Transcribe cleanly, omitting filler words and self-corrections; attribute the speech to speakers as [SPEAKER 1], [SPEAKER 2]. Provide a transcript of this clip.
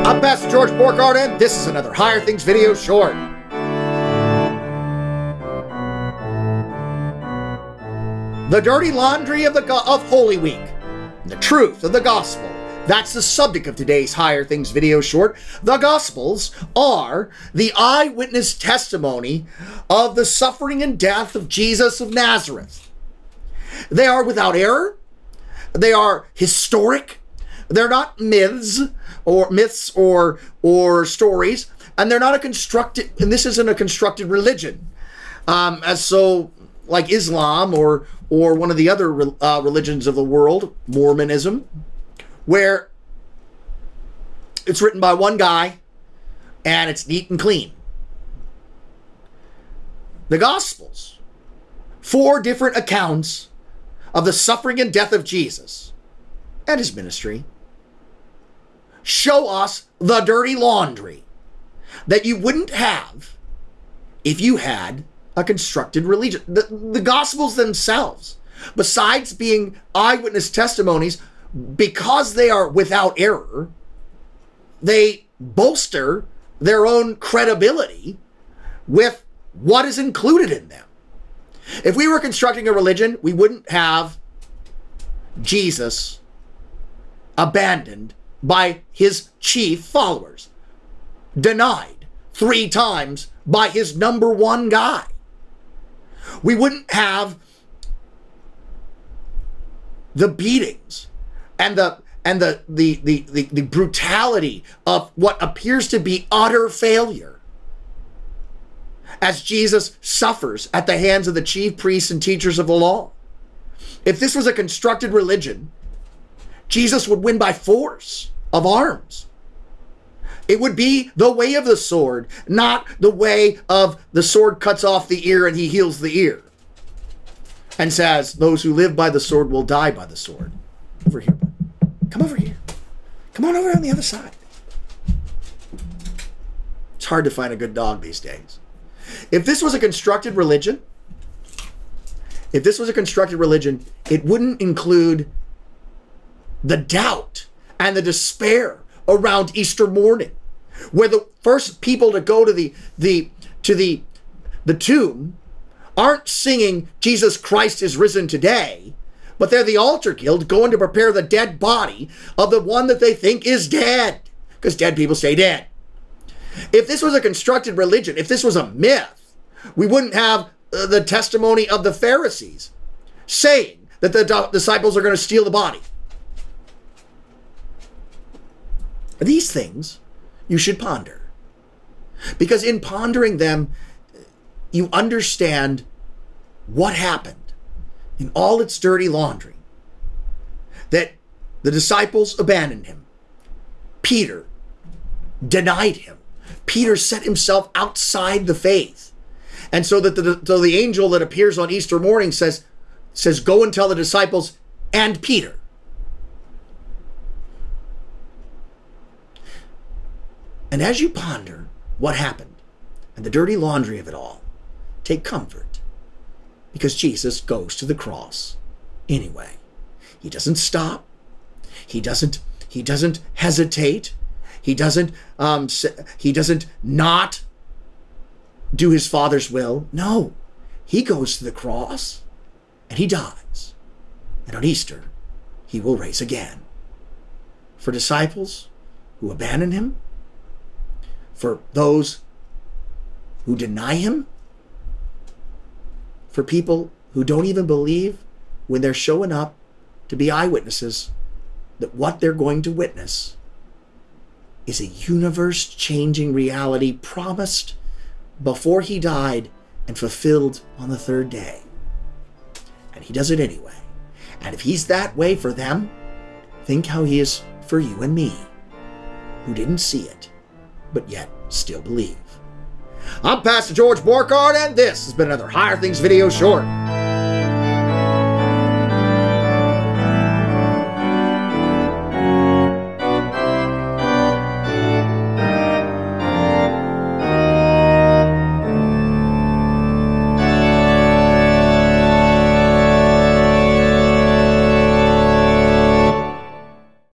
[SPEAKER 1] I'm Pastor George Borghardt, and this is another Higher Things video short. The dirty laundry of Holy Week, the truth of the gospel. That's the subject of today's Higher Things video short. The Gospels are the eyewitness testimony of the suffering and death of Jesus of Nazareth. They are without error. They are historic. They're not myths or stories, and they're not a constructed. And this isn't a constructed religion, as so like Islam or one of the other religions of the world, Mormonism, where it's written by one guy and it's neat and clean. The Gospels, 4 different accounts of the suffering and death of Jesus and his ministry, show us the dirty laundry that you wouldn't have if you had a constructed religion. The Gospels themselves, besides being eyewitness testimonies, because they are without error, they bolster their own credibility with what is included in them. If we were constructing a religion, we wouldn't have Jesus abandoned by his chief followers, denied 3 times by his number 1 guy. We wouldn't have the beatings and the brutality of what appears to be utter failure as Jesus suffers at the hands of the chief priests and teachers of the law. If this was a constructed religion, Jesus would win by force of arms. It would be the way of the sword, not the way of the sword cuts off the ear and he heals the ear and says, those who live by the sword will die by the sword. Over here. Come over here. Come on over on the other side. It's hard to find a good dog these days. If this was a constructed religion, it wouldn't include the doubt and the despair around Easter morning, where the first people to go to the tomb aren't singing Jesus Christ is risen today, but they're the altar guild going to prepare the dead body of the one that they think is dead, because dead people stay dead. If this was a constructed religion, if this was a myth, we wouldn't have the testimony of the Pharisees saying that the disciples are going to steal the body. These things you should ponder, because in pondering them, you understand what happened in all its dirty laundry, that the disciples abandoned him. Peter denied him. Peter set himself outside the faith. And so that the angel that appears on Easter morning says, go and tell the disciples and Peter. And as you ponder what happened and the dirty laundry of it all, take comfort, because Jesus goes to the cross anyway. He doesn't stop. He doesn't hesitate. He doesn't not do his Father's will. No, he goes to the cross and he dies. And on Easter, he will rise again. For disciples who abandon him, for those who deny him, for people who don't even believe when they're showing up to be eyewitnesses that what they're going to witness is a universe-changing reality promised before he died and fulfilled on the 3rd day. And he does it anyway. And if he's that way for them, think how he is for you and me, who didn't see it, but yet still believe. I'm Pastor George Borghardt, and this has been another Higher Things video short.